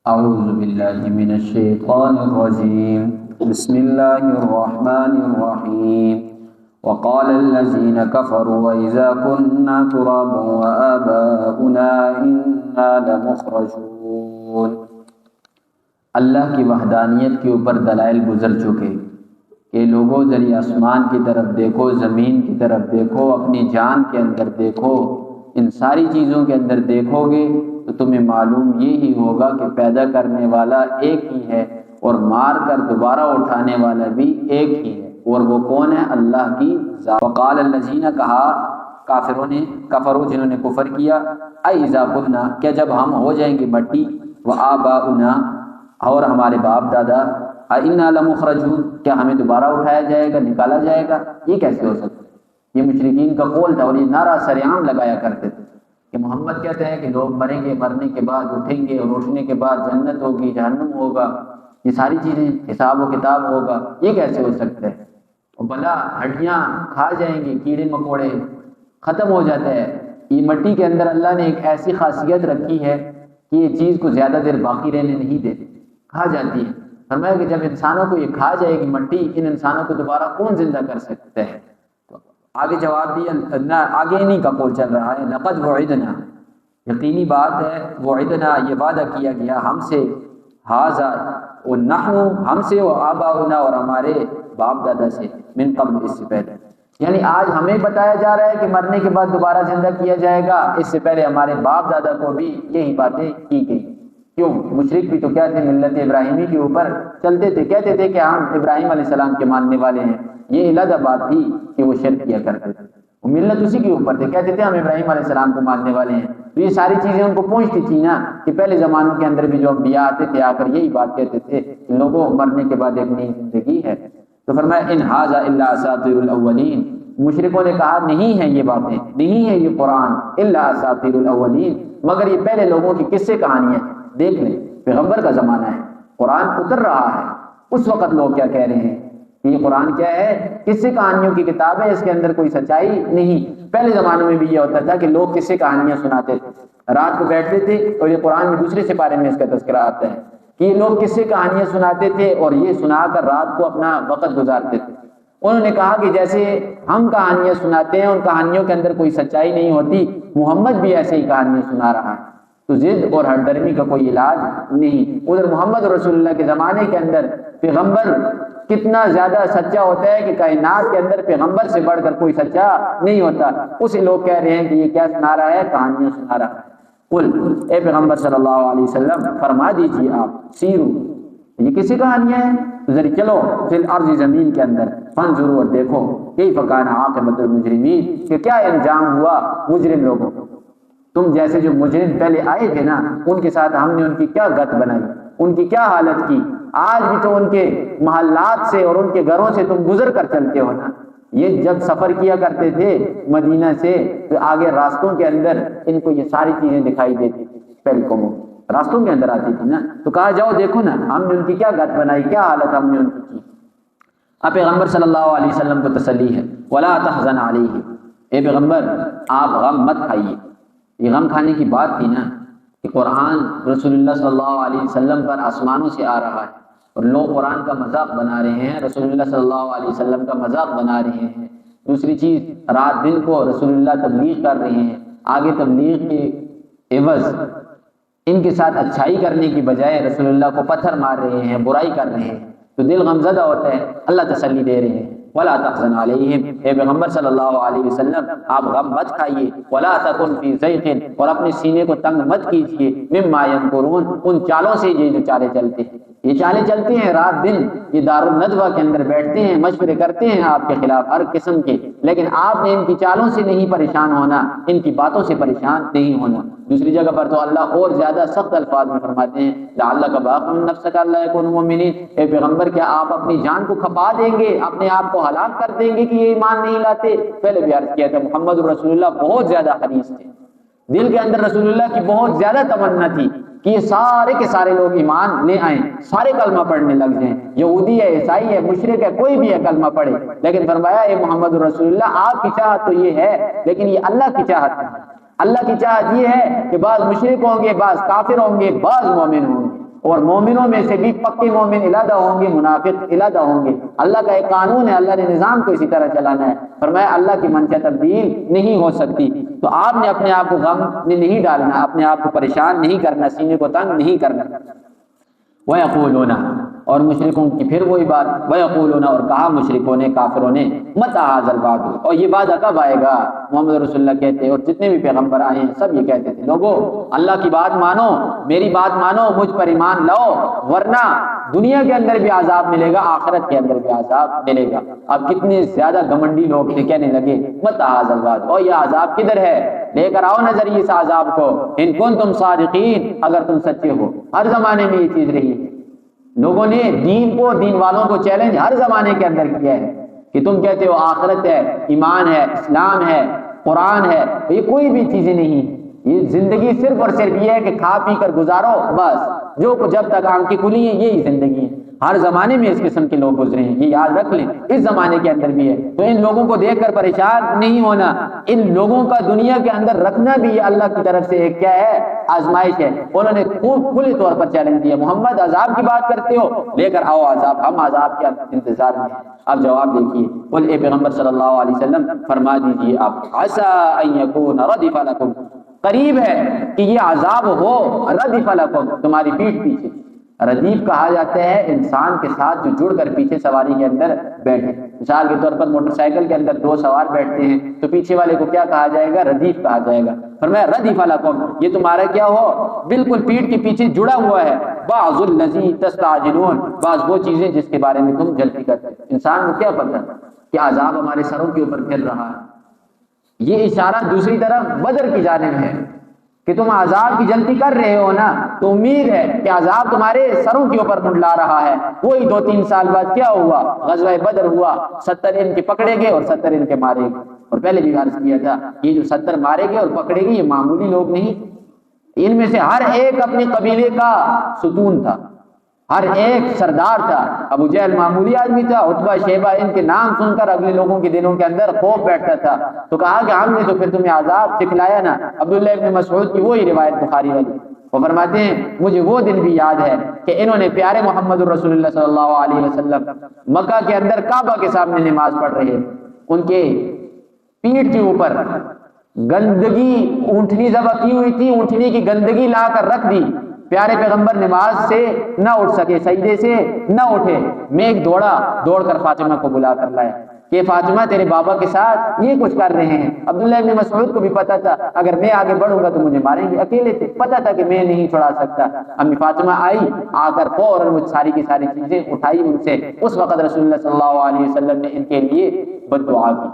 اعوذ باللہ من الشیطان الرجیم بسم اللہ الرحمن الرحیم وقال الذين كفروا وإذا كنا ترابا وآباؤنا إنا لمخرجون۔ اللہ کی وحدانیت کے اوپر دلائل گزر چکے کہ لوگوں ذریعے آسمان کی طرف دیکھو، زمین کی طرف دیکھو، اپنی جان کے اندر دیکھو، ان ساری چیزوں کے اندر دیکھو گے تو تمہیں معلوم یہی ہوگا کہ پیدا کرنے والا ایک ہی ہے اور مار کر دوبارہ اٹھانے والا بھی ایک ہی ہے، اور وہ کون ہے؟ اللہ کی ذات۔ وقال الذین، کہا کافروں نے، کفروا جنہوں نے کفر کیا، اذا کنا، کیا جب ہم ہو جائیں گے مٹی، وآباؤنا، اور ہمارے باپ دادا، انا لمخرجون، کیا ہمیں دوبارہ اٹھایا جائے گا، نکالا جائے گا؟ یہ کیسے ہو سکتا ہے؟ یہ مشرکین کا قول تھا، اور یہ نعرہ سریعام لگایا کرتے تھے کہ محمد کہتے ہیں کہ لوگ مریں گے، مرنے کے بعد اٹھیں گے، اور اٹھنے کے بعد جنت ہوگی، جہنم ہوگا، یہ ساری چیزیں، حساب و کتاب ہوگا، یہ کیسے ہو سکتا ہے؟ اور بلا ہڈیاں کھا جائیں گے، کیڑے مکوڑے، ختم ہو جاتا ہے۔ یہ مٹی کے اندر اللہ نے ایک ایسی خاصیت رکھی ہے کہ یہ چیز کو زیادہ دیر باقی رہنے نہیں دیتی، کھا جاتی ہے۔ فرمایا کہ جب انسانوں کو یہ کھا جائے گی مٹی، ان انسانوں کو دوبارہ کون زندہ کر سکتا ہے؟ تو آگے جواب دیا، آگے انہی کا قول چل رہا ہے، لقد وعدنا، یقینی بات ہے، وعدنا، یہ وعدہ کیا گیا ہم سے، ھذا، ونحن، ہم سے، وآباؤنا، اور ہمارے باپ دادا سے، من قبل، اس سے پہلے، یعنی آج ہمیں بتایا جا رہا ہے کہ مرنے کے بعد دوبارہ زندہ کیا جائے گا، اس سے پہلے ہمارے باپ دادا کو بھی یہی باتیں کی گئی۔ کیوں؟ مشرک بھی تو کیا تھے؟ ملت ابراہیمی کے اوپر چلتے تھے، کہتے تھے کہ ہم ابراہیم علیہ السلام کے ماننے والے ہیں۔ یہ علیحدہ بات تھی کہ وہ شرک کیا کرتے تھے، وہ ملت اسی کے اوپر تھے، کہتے تھے ہم ابراہیم علیہ السلام کو ماننے والے ہیں۔ تو یہ ساری چیزیں ان کو پہنچتی تھی نا، کہ پہلے زمانوں کے اندر بھی جو انبیاء آتے تھے آ کر یہی بات کہتے تھے کہ لوگوں مرنے کے بعد ایک نئی زندگی ہے۔ تو فرمایا ان ھذا الا اساطیر الاولین، مشرکوں نے کہا نہیں ہے یہ باتیں، نہیں ہے یہ قرآن، الا اساطیر الاولین، مگر یہ پہلے لوگوں کی قصے کہانیاں۔ دیکھ لیں، پیغمبر کا زمانہ ہے، قرآن اتر رہا ہے، اس وقت لوگ کیا کہہ رہے ہیں کہ یہ قرآن کیا ہے؟ قصے کہانیوں کی کتاب ہے، اس کے اندر کوئی سچائی نہیں۔ پہلے زمانوں میں بھی یہ ہوتا تھا کہ لوگ قصے کہانیاں سناتے تھے، رات کو بیٹھتے تھے، اور یہ قرآن میں دوسرے سپارے میں اس کا تذکرہ آتا ہے کہ یہ لوگ قصے کہانیاں سناتے تھے اور یہ سنا کر رات کو اپنا وقت گزارتے تھے۔ انہوں نے کہا کہ جیسے ہم کہانیاں سناتے ہیں، ان کہانیوں کے اندر کوئی سچائی نہیں ہوتی، محمد بھی ایسے ہی کہانیاں سنا رہا ہے، تو ضد اور ہردرمی کا کوئی علاج نہیں۔ ادھر محمد رسول اللہ کے زمانے کے اندر پیغمبر کتنا زیادہ سچا ہوتا ہے کہ کائنات کے اندر پیغمبر سے بڑھ کر کوئی سچا نہیں ہوتا، اسے لوگ کہہ رہے ہیں کہ یہ کیا سنا رہا ہے؟ کہانیاں سنا رہا ہے۔ قل، اے پیغمبر صلی اللہ علیہ وسلم فرما دیجیے آپ، سیرو، یہ کسی کہانیاں ہیں؟ ذرا چلو فی الارض، زمین کے اندر، فانظروا، اور دیکھو، کیف کان عاقبۃ المجرمین، کہ کیا انجام ہوا مجرم لوگوں کو۔ تم جیسے جو مجرم پہلے آئے تھے نا، ان کے ساتھ ہم نے ان کی کیا گت بنائی، ان کی کیا حالت کی۔ آج بھی تو ان کے محلات سے اور ان کے گھروں سے تم گزر کر چلتے ہو نا۔ یہ جب سفر کیا کرتے تھے مدینہ سے، تو آگے راستوں کے اندر ان کو یہ ساری چیزیں دکھائی دیتی تھی، پہلے قوموں راستوں کے اندر آتی تھی نا، تو کہا جاؤ دیکھو نا ہم نے ان کی کیا گت بنائی، کیا حالت ہم نے ان کی کی۔ اب پیغمبر صلی اللہ علیہ وسلم کو تسلی ہے، ولا تحزن علیہم، اے پیغمبر آپ غم مت کھائیے۔ یہ غم کھانے کی بات تھی نا کہ قرآن رسول اللہ صلی اللہ علیہ وسلم پر آسمانوں سے آ رہا ہے، اور لوگ قرآن کا مذاق بنا رہے ہیں، رسول اللہ صلی اللہ علیہ وسلم کا مذاق بنا رہے ہیں۔ دوسری چیز، رات دن کو رسول اللہ تبلیغ کر رہے ہیں، آگے تبلیغ کے عوض ان کے ساتھ اچھائی کرنے کی بجائے رسول اللہ کو پتھر مار رہے ہیں، برائی کر رہے ہیں، تو دل غمزدہ ہوتا ہے۔ اللہ تسلی دے رہے ہیں، ولا تحزن علیہم، اے پیغمبر صلی اللہ علیہ وسلم آپ غم مت کھائیے، ولا تکن فی ضیق، اور اپنے سینے کو تنگ مت کیجیے، مما یمکرون، ان چالوں سے یہ جو چالیں چلتے ہیں، یہ چالیں چلتے ہیں رات دن، یہ دارالندوہ کے اندر بیٹھتے ہیں، مشورے کرتے ہیں آپ کے خلاف ہر قسم کے، لیکن آپ نے ان کی چالوں سے نہیں پریشان ہونا، ان کی باتوں سے پریشان نہیں ہونا۔ دوسری جگہ پر تو اللہ اور زیادہ سخت الفاظ میں فرماتے ہیں، لعلک باخع نفسک الا یکونوا مؤمنین، اے پیغمبر کیا آپ اپنی جان کو کھپا دیں گے، اپنے آپ کو ہلاک کر دیں گے کہ یہ ایمان نہیں لاتے؟ پہلے بھی عرض کیا تھا محمد رسول اللہ بہت زیادہ حریص تھے، دل کے اندر رسول اللہ کی بہت زیادہ تمنا تھی کہ یہ سارے کے سارے لوگ ایمان لے آئیں، سارے کلمہ پڑھنے لگ جائیں، یہودی ہے، عیسائی ہے، مشرک ہے، کوئی بھی ہے کلمہ پڑھے، لیکن فرمایا اے محمد رسول اللہ آپ کی چاہت تو یہ ہے، لیکن یہ اللہ کی چاہت ہے۔ اللہ کی چاہت یہ ہے کہ بعض مشرک ہوں گے، بعض کافر ہوں گے، بعض مومن ہوں گے، اور مومنوں میں سے بھی پکے مومن علیحدہ ہوں گے، منافق علیحدہ ہوں گے۔ اللہ کا ایک قانون ہے، اللہ نے نظام کو اسی طرح چلانا ہے۔ فرمایا اللہ کی منشا تبدیل نہیں ہو سکتی، تو آپ نے اپنے آپ کو غم میں نہیں ڈالنا، اپنے آپ کو پریشان نہیں کرنا، سینے کو تنگ نہیں کرنا۔ وَيَقُولُونَ، اور مشرکوں کی پھر وہی بات، وَيَقُولُونَ، اور کہا مشرکوں نے، کافروں نے، مَتَىٰ هَٰذَا الْوَعْدُ، اور یہ وعدہ کب آئے گا؟ محمد رسول اللہ کہتے، اور جتنے بھی پیغمبر آئے ہیں سب یہ کہتے تھے، لوگوں اللہ کی بات مانو، میری بات مانو، مجھ پر ایمان لاؤ، ورنہ دنیا کے اندر بھی عذاب ملے گا، آخرت کے اندر بھی عذاب ملے گا۔ اب کتنے زیادہ گھمنڈی لوگ تھے، کہنے لگے مَتَىٰ هَٰذَا الْوَعْدُ، اور یہ عذاب کدھر ہے؟ لے کر آؤ نظر اس عذاب کو، ان کنتم صادقین، اگر تم سچے ہو۔ ہر زمانے میں یہ چیز رہی ہے، لوگوں نے دین کو، دین والوں کو چیلنج ہر زمانے کے اندر کیا ہے کہ تم کہتے ہو آخرت ہے، ایمان ہے، اسلام ہے، قرآن ہے، یہ کوئی بھی چیزیں نہیں، یہ زندگی صرف اور صرف یہ ہے کہ کھا پی کر گزارو، بس جو کچھ جب تک آنکھیں کھلی ہیں یہی زندگی ہے۔ ہر زمانے میں اس قسم کے لوگ گزرے ہیں، یہ یاد رکھ لیں، اس زمانے کے اندر بھی ہے۔ تو ان لوگوں کو دیکھ کر پریشان نہیں ہونا، ان لوگوں کا دنیا کے اندر رکھنا بھی یہ اللہ کی طرف سے ایک کیا ہے؟ آزمائش ہے۔ انہوں نے خوب کھلے طور پر چیلنج دیا، محمد عذاب کی بات کرتے ہو، لے کر آؤ عذاب، ہم عذاب کے انتظار میں ہیں۔ اب جواب دیکھیے، قل اے پیغمبر صلی اللہ علیہ وسلم فرما دیجیے آپ، عسیٰ ان یکون ردف لکم، قریب ہے کہ یہ عذاب ہو، ردف لکم، تمہاری پیٹھ پیچھے۔ ردیف کہا جاتا ہے انسان کے ساتھ جو جڑ کر پیچھے سواری کے اندر بیٹھے۔ مثال کے طور پر موٹر سائیکل کے اندر دو سوار بیٹھتے ہیں تو پیچھے والے کو کیا کہا جائے گا؟ ردیف کہا جائے گا۔ فرمایا ردیف لکم، یہ تمہارا کیا ہو؟ بالکل پیٹھ کے پیچھے جڑا ہوا ہے۔ بعض الذی تستعجلون، بعض وہ چیزیں جس کے بارے میں تم جلدی کرتے۔ انسان کو کیا پتہ کہ عذاب ہمارے سروں کے اوپر پھر رہا ہے؟ یہ اشارہ دوسری طرف بدر کی جانب ہے کہ تم عذاب کی جلدی کر رہے ہو نا، تو امید ہے کہ عذاب تمہارے سروں کے اوپر منڈلا رہا ہے۔ وہی 2-3 سال بعد کیا ہوا؟ غزوہ بدر ہوا، 70 ان کے پکڑے گئے اور 70 ان کے مارے گئے۔ اور پہلے بھی عرض کیا تھا، یہ جو 70 مارے گئے اور پکڑے گئے یہ معمولی لوگ نہیں، ان میں سے ہر ایک اپنے قبیلے کا ستون تھا، ہر ایک سردار تھا۔ ابو جہل معمولی آدمی تھا، عتبہ، شیبہ، ان کے نام سن کر اگلے لوگوں کے دلوں کے اندر خوف بیٹھتا تھا۔ تو کہا کہ ہم نے تو پھر تمہیں عذاب سکھلایا نا۔ عبداللہ ابن مسعود کی وہی روایت بخاری والی، وہ فرماتے ہیں مجھے وہ دن بھی یاد ہے کہ انہوں نے پیارے محمد رسول اللہ صلی اللہ علیہ وسلم مکہ کے اندر کعبہ کے سامنے نماز پڑھ رہے، ان کے پیٹھ کے اوپر گندگی، اونٹنی ذبح کی ہوئی تھی، اونٹنی کی گندگی لا کر رکھ دی۔ پیارے پیغمبر نماز سے نہ اٹھ سکے، سجدے سے نہ اٹھے۔ میں ایک دوڑ کر فاطمہ کو بلا کر لایا کہ فاطمہ تیرے بابا کے ساتھ یہ کچھ کر رہے ہیں۔ عبداللہ ابن مسعود کو بھی پتا تھا اگر میں آگے بڑھوں گا تو مجھے ماریں گے، اکیلے تھے، پتا تھا کہ میں نہیں چھڑا سکتا۔ امی فاطمہ آئی، آ کر فوراً مجھ ساری کی ساری چیزیں اٹھائی ان سے۔ اس وقت رسول اللہ صلی اللہ علیہ وسلم نے ان کے لیے بد دعا کی،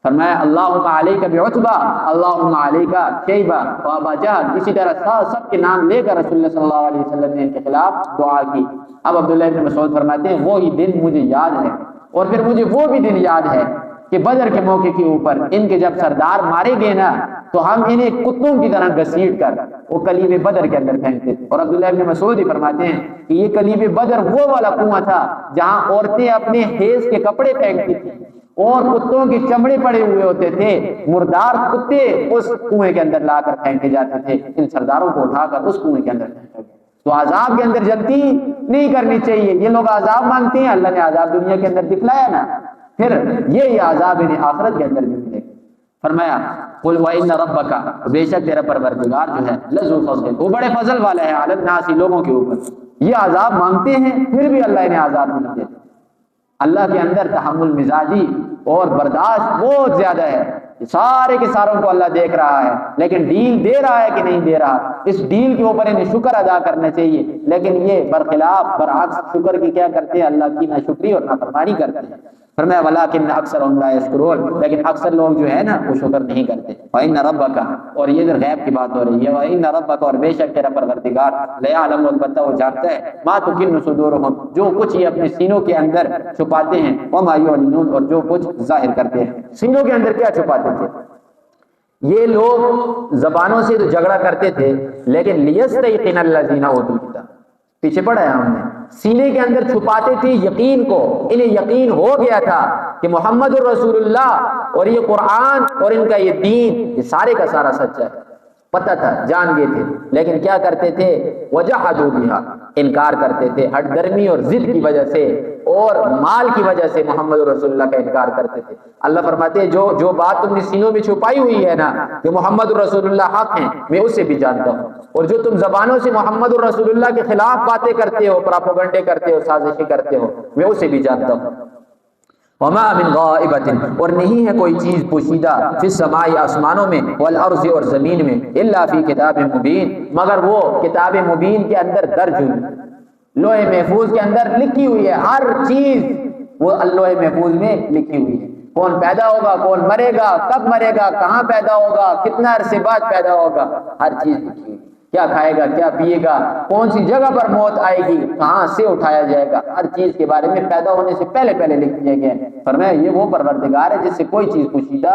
فرمایا اللہم علیک بعتبہ، اللہم علیک شیبہ وابا جہل، اسی طرح سب کے نام لے کر رسول اللہ صلی اللہ علیہ وسلم نے ان کے خلاف دعا کی۔ اب عبداللہ ابن مسعود فرماتے ہیں وہی دن مجھے یاد ہے، اور پھر مجھے وہ بھی دن یاد ہے کہ بدر کے موقع کے اوپر ان کے جب سردار مارے گئے نا تو ہم انہیں کتوں کی طرح گھسیٹ کر وہ کلیب بدر کے اندر پھینکتے تھے۔ اور عبداللہ ابن مسعود ہی فرماتے ہیں کہ یہ کلیب بدر وہ والا کنواں تھا جہاں عورتیں اپنے حیض کے کپڑے پھینکتی تھیں اور کتوں کے چمڑے پڑے ہوئے ہوتے تھے، مردار کتے اس کنویں کے اندر لا کر پھینکے جاتے تھے۔ ان سرداروں کو اٹھا کر اس کنویں کے اندر پھینکا گیا۔ تو عذاب کے اندر جلدی نہیں کرنی چاہیے۔ یہ لوگ عذاب مانگتے ہیں، اللہ نے عذاب دنیا کے اندر دکھلایا نا، پھر یہ عذاب انہیں آخرت کے اندر بھی ملے گا۔ فرمایا قل وَإِنَّ رَبَّكَ، بے شک تیرا پروردگار جو ہے لذو فضل، وہ بڑے فضل والا ہے، علی الناس، لوگوں کے اوپر۔ یہ عذاب مانگتے ہیں پھر بھی اللہ انہیں عذاب نہیں دیتا۔ اللہ کے اندر تحمل مزاجی اور برداشت بہت زیادہ ہے۔ سارے کے ساروں کو اللہ دیکھ رہا ہے، لیکن ڈیل دے رہا ہے کہ نہیں دے رہا، اس ڈیل کے اوپر انہیں شکر ادا کرنا چاہیے، لیکن یہ برخلاف برعکس شکر کی کیا کرتے ہیں؟ اللہ کی ناشکری اور نافرمانی کرتے ہیں۔ فرمایا ولیکن اکثرهم لا یشکرون، لیکن اکثر لوگ جو ہے نا وہ شکر نہیں کرتے۔ وَإِنَّ رَبَّكَ، اور یہ ادھر غیب کی بات ہو رہی ہے، وَإِنَّ رَبَّكَ، اور بے شک تیرا پروردگار، لَيَعْلَمُ، البتہ وہ جانتا ہے، مَا تُكِنُّ صُدُورُهُمْ، جو کچھ یہ اپنے سینوں کے اندر چھپاتے ہیں، وَمَا يُعْلِنُونَ، اور جو کچھ ظاہر کرتے ہیں۔ سینوں کے اندر کیا چھپاتے تھے؟ یہ لوگ زبانوں سے تو جھگڑا کرتے تھے، لیکن لیستیقن الذین اوتوا الکتاب، پیچھے پڑھا ہے ہم نے، سینے کے اندر چھپاتے تھے یقین کو، انہیں یقین ہو گیا تھا کہ محمد الرسول اللہ اور یہ قرآن اور ان کا یہ دین یہ سارے کا سارا سچ ہے، پتہ تھا، جان گئے تھے، لیکن کیا کرتے تھے؟ وجحدوا بہا، انکار کرتے تھے، ہٹ درمی اور ضد کی وجہ سے اور مال کی وجہ سے محمد رسول اللہ کا انکار کرتے تھے۔ اللہ فرماتے ہیں جو بات تم نے سینوں میں چھپائی ہوئی ہے نا کہ محمد رسول اللہ حق ہیں، میں اسے بھی جانتا ہوں، اور جو تم زبانوں سے محمد رسول اللہ کے خلاف باتیں کرتے ہو، پراپوگنڈے کرتے ہو، سازشیں کرتے ہو، میں اسے بھی جانتا ہوں۔ وما من غائبۃ، اور نہیں ہے کوئی چیز پوشیدہ، فی السماء آسمانوں میں، والارض اور زمین میں، الا فی کتاب مبین، مگر وہ کتاب مبین کے اندر درج ہوئی، لوح محفوظ کے اندر لکھی ہوئی ہے، ہر چیز وہ لوح محفوظ میں لکھی ہوئی ہے، کون پیدا ہوگا، کون مرے گا، کب مرے گا، کہاں پیدا ہوگا، کتنا عرصے بعد پیدا ہوگا، ہر چیز لکھی ہوئی ہے، کیا کھائے گا، کیا پیے گا، کون سی جگہ پر موت آئے گی، کہاں سے اٹھایا جائے گا، ہر چیز کے بارے میں پیدا ہونے سے پہلے لکھ دیا گیا ہے۔ فرمایا یہ وہ پروردگار ہے جس سے کوئی چیز پوشیدہ